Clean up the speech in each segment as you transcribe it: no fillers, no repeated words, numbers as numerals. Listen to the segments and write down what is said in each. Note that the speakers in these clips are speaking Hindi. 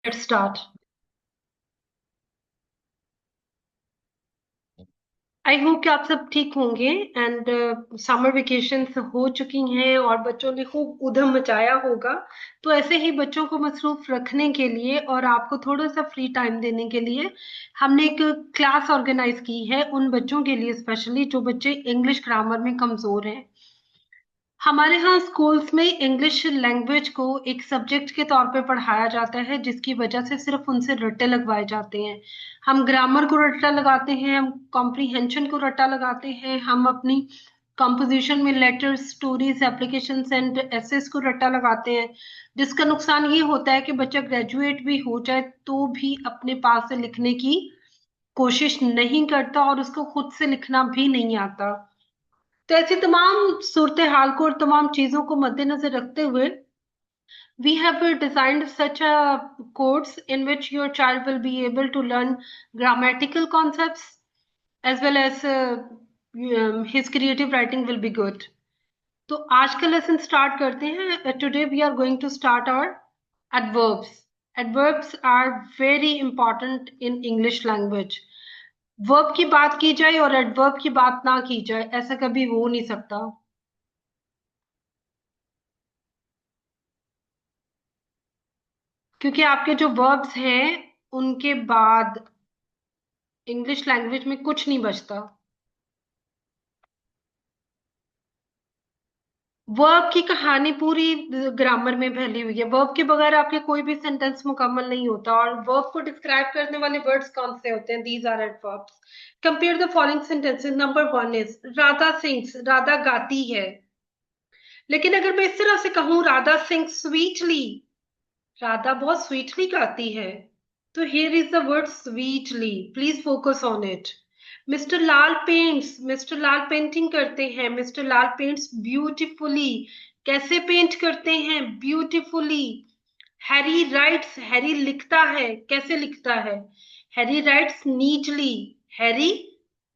Let's start. आई होप कि आप सब ठीक होंगे एंड समर वेकेशन हो चुकी हैं और बच्चों ने खूब उधम मचाया होगा। तो ऐसे ही बच्चों को मसरूफ रखने के लिए और आपको थोड़ा सा फ्री टाइम देने के लिए हमने एक क्लास ऑर्गेनाइज की है उन बच्चों के लिए, स्पेशली जो बच्चे इंग्लिश ग्रामर में कमजोर हैं। हमारे यहाँ स्कूल्स में इंग्लिश लैंग्वेज को एक सब्जेक्ट के तौर पे पढ़ाया जाता है, जिसकी वजह से सिर्फ उनसे रट्टे लगवाए जाते हैं। हम ग्रामर को रट्टा लगाते हैं, हम कॉम्प्रीहेंशन को रट्टा लगाते हैं, हम अपनी कंपोजिशन में letters, stories, applications and essays को रट्टा लगाते हैं। जिसका नुकसान ये होता है कि बच्चा ग्रेजुएट भी हो जाए तो भी अपने पास से लिखने की कोशिश नहीं करता और उसको खुद से लिखना भी नहीं आता। तो ऐसी तमाम सूरत हाल को और तमाम चीजों को मद्देनजर रखते हुए we have designed such a course in which your child will be able to learn grammatical concepts as well as his creative writing will be good. तो आज का लेसन स्टार्ट करते हैं। Today we are going to start our adverbs. Adverbs are very important in English language. Verb की बात की जाए और एडवर्ब की बात ना की जाए, ऐसा कभी हो नहीं सकता। क्योंकि आपके जो वर्ब्स हैं उनके बाद इंग्लिश लैंग्वेज में कुछ नहीं बचता। वर्ब की कहानी पूरी ग्रामर में फैली हुई है। वर्ब के बगैर आपके कोई भी सेंटेंस मुकम्मल नहीं होता। और वर्ब को डिस्क्राइब करने वाले वर्ड्स कौन से होते हैं? These are adverbs. Compare the following sentences. Number one is Radha sings, Radha गाती है। लेकिन अगर मैं इस तरह से कहूं राधा सिंग्स स्वीटली, राधा बहुत स्वीटली गाती है, तो here is the word sweetly, please focus on it. Mister Lal paints, mister Lal painting करते हैं, मिस्टर लाल पेंट्स ब्यूटिफुली। कैसे पेंट करते हैं? ब्यूटिफुली। हैरी राइट्स, हैरी लिखता है। कैसे लिखता है? Harry rights neatly. हैरी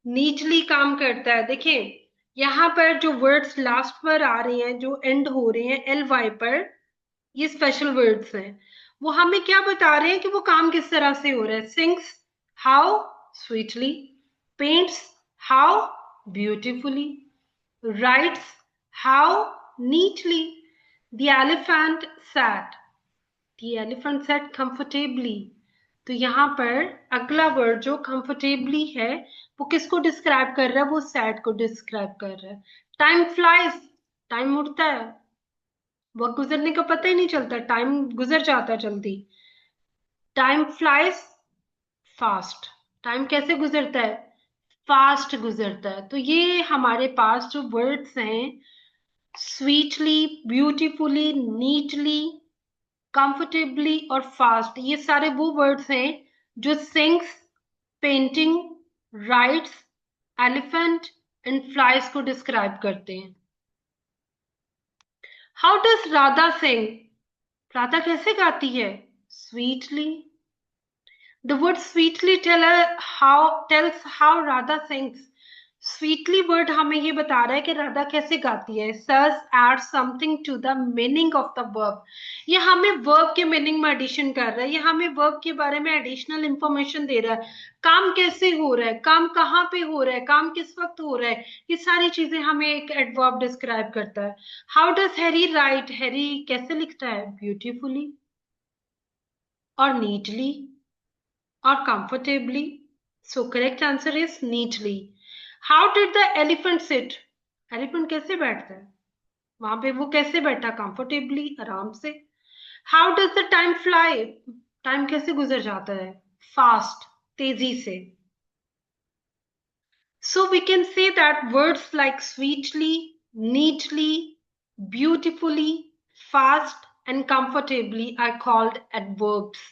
नीचली काम करता है। देखें, यहाँ पर जो वर्ड्स लास्ट पर आ रहे हैं, जो एंड हो रहे हैं एल वाई पर, ये स्पेशल वर्ड्स हैं। वो हमें क्या बता रहे हैं कि वो काम किस तरह से हो रहा है। Sings how sweetly, paints how beautifully, writes how neatly, the elephant sat, the elephant sat comfortably। तो यहाँ पर अगला वर्ड जो comfortably है, वो किसको डिस्क्राइब कर रहा है? वो सैट को डिस्क्राइब कर रहा है। टाइम फ्लाइज, टाइम उड़ता है, वक्त गुजरने का पता ही नहीं चलता, टाइम गुजर जाता है जल्दी। टाइम फ्लाइज फास्ट, टाइम कैसे गुजरता है? फास्ट गुजरता है। तो ये हमारे पास जो वर्ड्स हैं, स्वीटली, ब्यूटीफुली, नीटली, कंफर्टेबली और फास्ट, ये सारे वो वर्ड्स हैं जो sings, painting, rights, elephant and flies को डिस्क्राइब करते हैं। हाउ डज राधा सिंग? राधा कैसे गाती है? Sweetly. The word sweetly tells how Radha sings. Sweetly word हमें ये बता रहा है कि राधा कैसे गाती है। Thus adds something to the meaning of the verb. ये हमें verb के meaning में addition कर रहा है। ये हमें verb के बारे में additional information दे रहा है। काम कैसे हो रहा है, काम कहाँ पे हो रहा है, काम किस वक्त हो रहा है, ये सारी चीजें हमें एक adverb describe करता है। How does Harry write? Harry कैसे लिखता है? Beautifully और neatly or comfortably? So correct answer is neatly. How did the elephant sit? Elephant कैसे बैठता है? वहां पे वो कैसे बैठा? Comfortably, आराम से। How does the time fly? Time कैसे गुजर जाता है? Fast, तेजी से। So we can say that words like sweetly, neatly, beautifully, fast, and comfortably are called adverbs.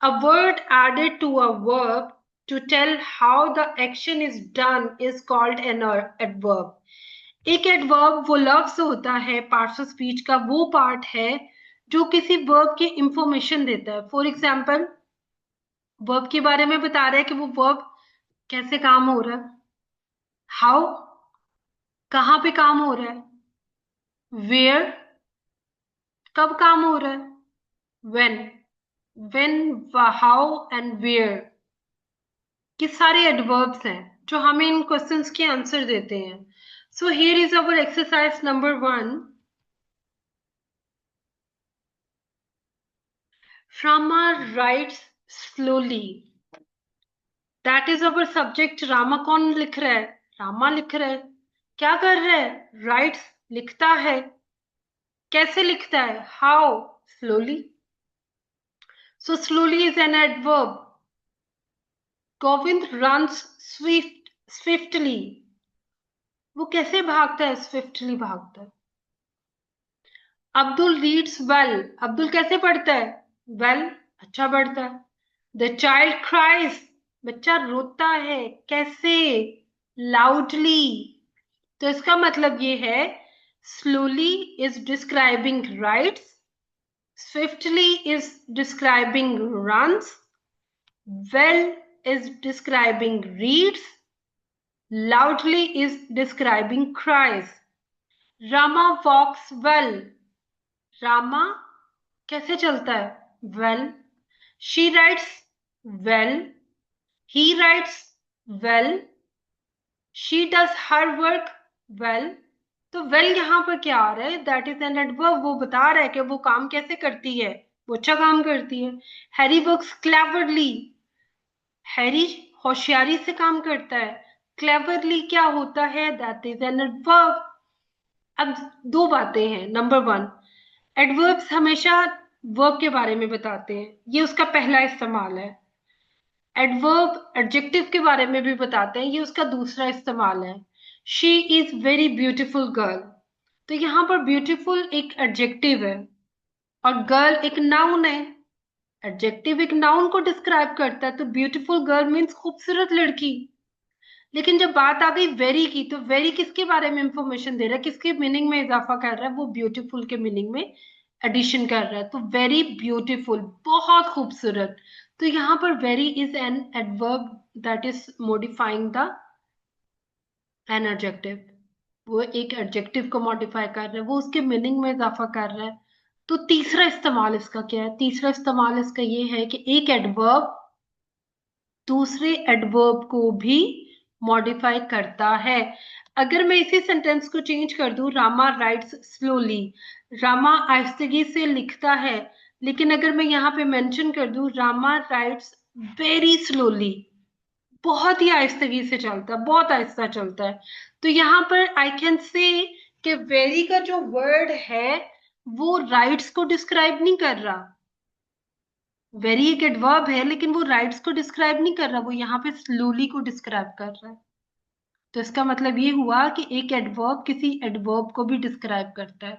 A word added to a verb to tell how the action is done is called an adverb. एक एडवर्ब वो लफ्ज होता है पार्ट्स ऑफ स्पीच का, वो पार्ट है जो किसी वर्ब की इंफॉर्मेशन देता है। फॉर एग्जाम्पल, वर्ब के बारे में बता रहा है कि वो वर्ब कैसे काम हो रहा है। हाउ, कहाँ पे काम हो रहा है। वेयर, कब काम हो रहा है। When, when, how and where, ये सारे एडवर्ब्स हैं जो हमें इन क्वेश्चंस के आंसर देते हैं. So here is our exercise number 1. Rama writes slowly. That is our subject. Rama कौन लिख रहा है? रामा लिख रहा है. क्या कर रहा है? राइट्स, लिखता है. कैसे लिखता है? How? Slowly. So slowly is an adverb. Govind runs swiftly. वो कैसे भागता है? स्विफ्टली भागता है. Abdul reads well. अब्दुल कैसे पढ़ता है? वेल, अच्छा पढ़ता है. The child cries. बच्चा रोता है. कैसे? लाउडली. तो इसका मतलब ये है, slowly is describing rights, swiftly is describing runs, well is describing reads, loudly is describing cries. Rama walks well. Rama कैसे चलता है? Well. She writes well. He writes well. She does her work well. तो वेल यहाँ पर क्या आ रहा है? That is an adverb. वो बता रहा है कि वो काम कैसे करती है. वो अच्छा काम करती है. Harry works cleverly. हैरी होशियारी से काम करता है. क्लेवरली क्या होता है? That is an adverb. अब दो बातें हैं. नंबर 1, एडवर्ब्स हमेशा वर्ब के बारे में बताते हैं. ये उसका पहला इस्तेमाल है. एडवर्ब एडजेक्टिव के बारे में भी बताते हैं. ये उसका दूसरा इस्तेमाल है. She is very beautiful girl. तो यहाँ पर ब्यूटीफुल एक एडजेक्टिव है और गर्ल एक नाउन है. एडजेक्टिव एक नाउन को डिस्क्राइब करता है, तो ब्यूटीफुल गर्ल मीन्स खूबसूरत लड़की. लेकिन जब बात आ गई वेरी की, तो वेरी किसके बारे में इंफॉर्मेशन दे रहा है? किसके मीनिंग में इजाफा कर रहा है? वो ब्यूटीफुल के मीनिंग में एडिशन कर रहा है. तो वेरी ब्यूटीफुल, बहुत खूबसूरत. तो यहाँ पर very is an adverb that is modifying the an adjective. वो एक एडजेक्टिव को मॉडिफाई कर रहा है, वो उसके मीनिंग में इजाफा कर रहा है. तो तीसरा इस्तेमाल इसका क्या है? तीसरा इस्तेमाल इसका ये है कि एक एडवर्ब दूसरे एडवर्ब को भी मॉडिफाई करता है. अगर मैं इसी सेंटेंस को चेंज कर दूं, रामा राइट्स स्लोली. रामा आहिस्तगी से लिखता है. लेकिन अगर मैं यहाँ पे मेंशन कर दूं, रामा राइट्स वेरी स्लोली, बहुत ही आहिस्तगी से चलता है, बहुत आहिस्ता चलता है. तो यहाँ पर आई कैन से कि वेरी का जो वर्ड है वो राइट्स को डिस्क्राइब नहीं कर रहा. वेरी एक एडवर्ब है लेकिन वो राइट्स को डिस्क्राइब नहीं कर रहा, वो यहाँ पे स्लोली को डिस्क्राइब कर रहा है. तो इसका मतलब ये हुआ कि एक एडवर्ब किसी एडवर्ब को भी डिस्क्राइब करता है.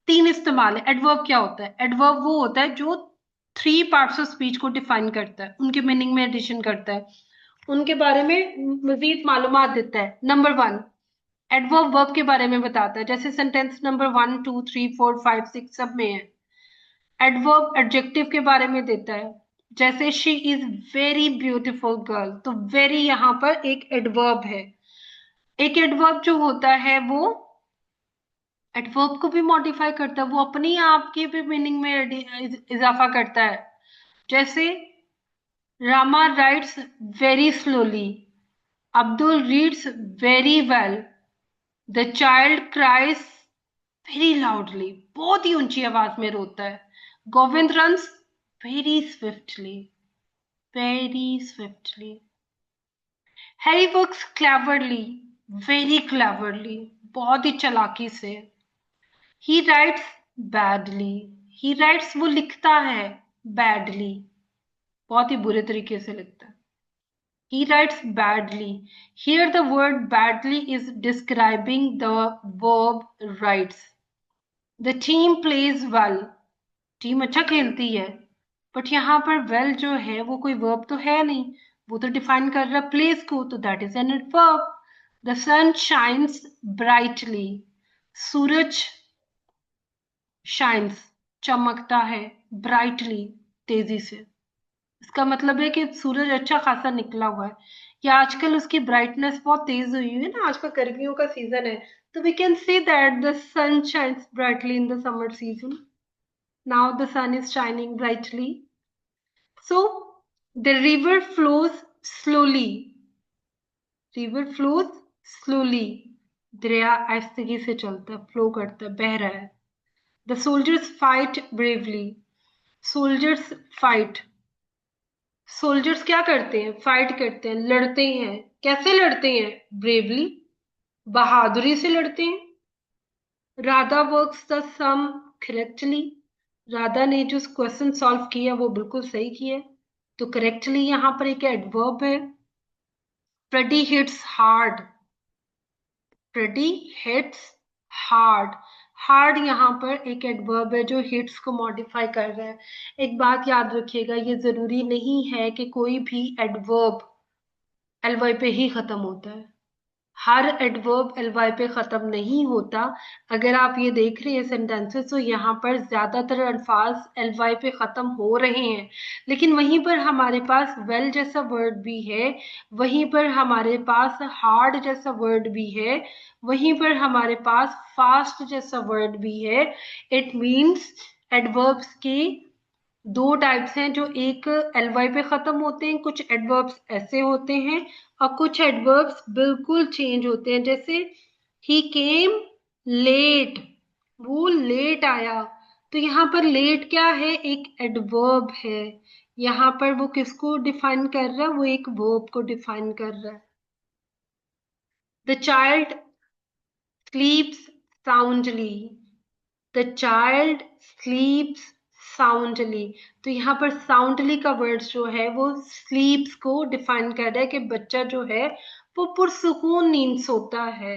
तीन इस्तेमाल है. एडवर्ब क्या होता है? एडवर्ब वो होता है जो 3 पार्ट्स ऑफ स्पीच को डिफाइन करता है, उनके मीनिंग में एडिशन करता है, उनके बारे में मजीद मालूमात देता है. नंबर 1, एडवर्ब वर्ब के बारे में बताता है. जैसे सेंटेंस नंबर 1 2 3 4 5 6 सब में है. एडवर्ब एडजेक्टिव के बारे में देता है. जैसे she is very beautiful girl, तो वेरी यहाँ पर एक एडवर्ब है. एक एडवर्ब जो होता है वो एडवर्ब को भी मॉडिफाई करता है, वो अपनी आप के भी मीनिंग में इजाफा करता है. जैसे Rama rights very slowly, Abdul reads very well, the child cries very loudly, बहुत ही ऊंची आवाज में रोता है. Govind runs very swiftly, very swiftly. Harry works cleverly, very cleverly, बहुत ही चालाकी से. ही राइट्स बैडली, ही राइट्स वो लिखता है बैडली, बहुत ही बुरे तरीके से लिखता है. He writes badly. Here the word badly is describing the verb writes. The team plays well. Team अच्छा खेलती है. बट यहाँ पर वेल जो है वो कोई वर्ब तो है नहीं, वो तो डिफाइन कर रहा है प्लेस को, तो that is an adverb. The sun shines brightly. सूरज शाइन्स चमकता है, ब्राइटली तेजी से. इसका मतलब है कि सूरज अच्छा खासा निकला हुआ है, या आजकल उसकी ब्राइटनेस बहुत तेज हुई है ना, आजकल गर्मियों का सीजन है. तो we can say that the sun shines brightly in the summer season. Now the sun is shining brightly. So the river flows slowly. River flows slowly. दरिया आहिस्ते से चलता है, फ्लो करता है, बह रहा है. The soldiers fight bravely. Soldiers fight. Soldiers क्या करते हैं? फाइट करते हैं, लड़ते हैं. कैसे लड़ते हैं? ब्रेवली, बहादुरी से लड़ते हैं. Radha works the sum correctly. Radha ने जो क्वेश्चन सॉल्व किया वो बिल्कुल सही किया. तो करेक्टली यहां पर एक एडवर्ब है. Freddy hits hard. Freddy hits hard. Hard यहाँ पर एक एडवर्ब है जो हिट्स को मॉडिफाई कर रहा है. एक बात याद रखिएगा, ये जरूरी नहीं है कि कोई भी एडवर्ब एलवाई पे ही खत्म होता है. हर एडवर्ब एलवाई पे खत्म नहीं होता. अगर आप ये देख रहे हैं सेंटेंसेस, तो यहाँ पर ज्यादातर अल्फाज एलवाई पे खत्म हो रहे हैं. लेकिन वहीं पर हमारे पास वेल जैसा वर्ड भी है, वहीं पर हमारे पास हार्ड जैसा वर्ड भी है, वहीं पर हमारे पास फास्ट जैसा वर्ड भी है. इट मीन्स एडवर्ब्स की दो टाइप्स हैं जो एक एलवाई पे खत्म होते हैं. कुछ एडवर्ब्स ऐसे होते हैं और कुछ एडवर्ब्स बिल्कुल चेंज होते हैं. जैसे ही केम लेट, वो लेट आया. तो यहाँ पर लेट क्या है? एक एडवर्ब है. यहाँ पर वो किसको डिफाइन कर रहा है? वो एक वर्ब को डिफाइन कर रहा है. The child स्लीप्स soundly. The child स्लीप्स soundly. तो यहाँ पर साउंडली का वर्ड जो है वो स्लीप्स को डिफाइन कर रहा है कि बच्चा जो है वो पुरसुकून नींद सोता है.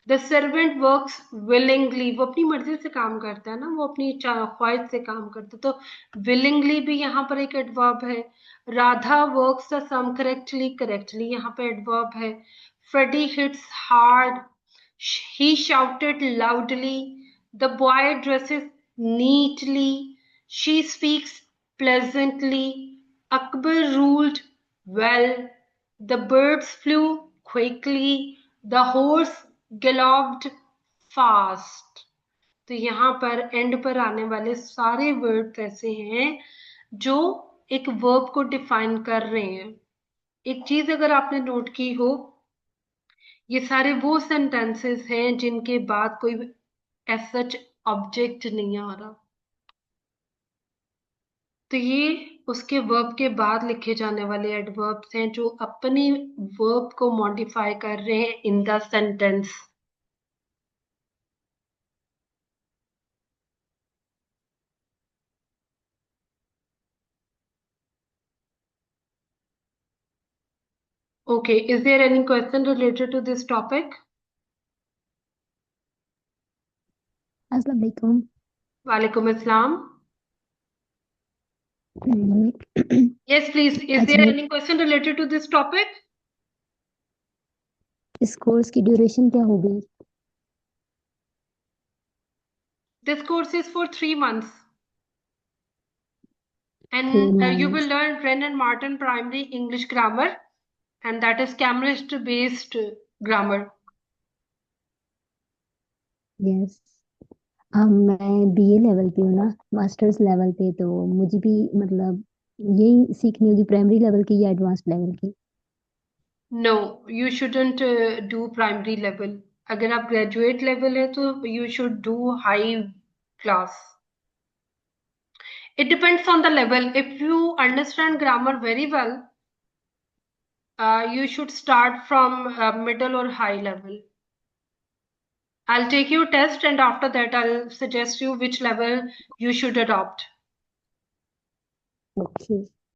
The servant works willingly. वो अपनी मर्जी से काम करता है ना, वो अपनी ख्वाहिश से काम करता है. तो विलिंगली भी यहाँ पर एक एडवर्ब है. Radha works the sum correctly. Correctly यहाँ पर एडवर्ब है. Freddy hits hard. He shouted loudly. The boy dresses neatly. She speaks pleasantly. Akbar ruled well. The birds flew quickly. The horse galloped fast. तो यहाँ पर एंड पर आने वाले सारे वर्ड्स ऐसे हैं जो एक वर्ब को डिफाइन कर रहे हैं. एक चीज अगर आपने नोट की हो, ये सारे वो सेंटेंसेस हैं जिनके बाद कोई एज सच ऑब्जेक्ट नहीं आ रहा. तो ये उसके वर्ब के बाद लिखे जाने वाले एडवर्ब्स हैं जो अपनी वर्ब को मॉडिफाई कर रहे हैं in the sentence. Okay, is there any question related to this topic? अस्सलाम वालेकुम. वालेकुम अस्सलाम. हम्म, Yes, please. Is there अच्छा, any question related to this topic? इस कोर्स की ड्यूरेशन क्या होगी? This course is for 3 months. 3 And you will months. learn Wren and Martin primary English grammar, and that is Cambridge based grammar. Yes. मैं बीए लेवल पे हूँ ना, मास्टर्स लेवल पे, तो मुझे भी मतलब यही सीखनी होगी, प्राइमरी लेवल की या एडवांस लेवल की? No, you shouldn't do primary level. अगर आप graduate level है तो you should do high class. It depends on the level. If you understand grammar very well, you should start from middle or high level. I'll take your test, and after that I'll suggest you which level you should adopt. Okay.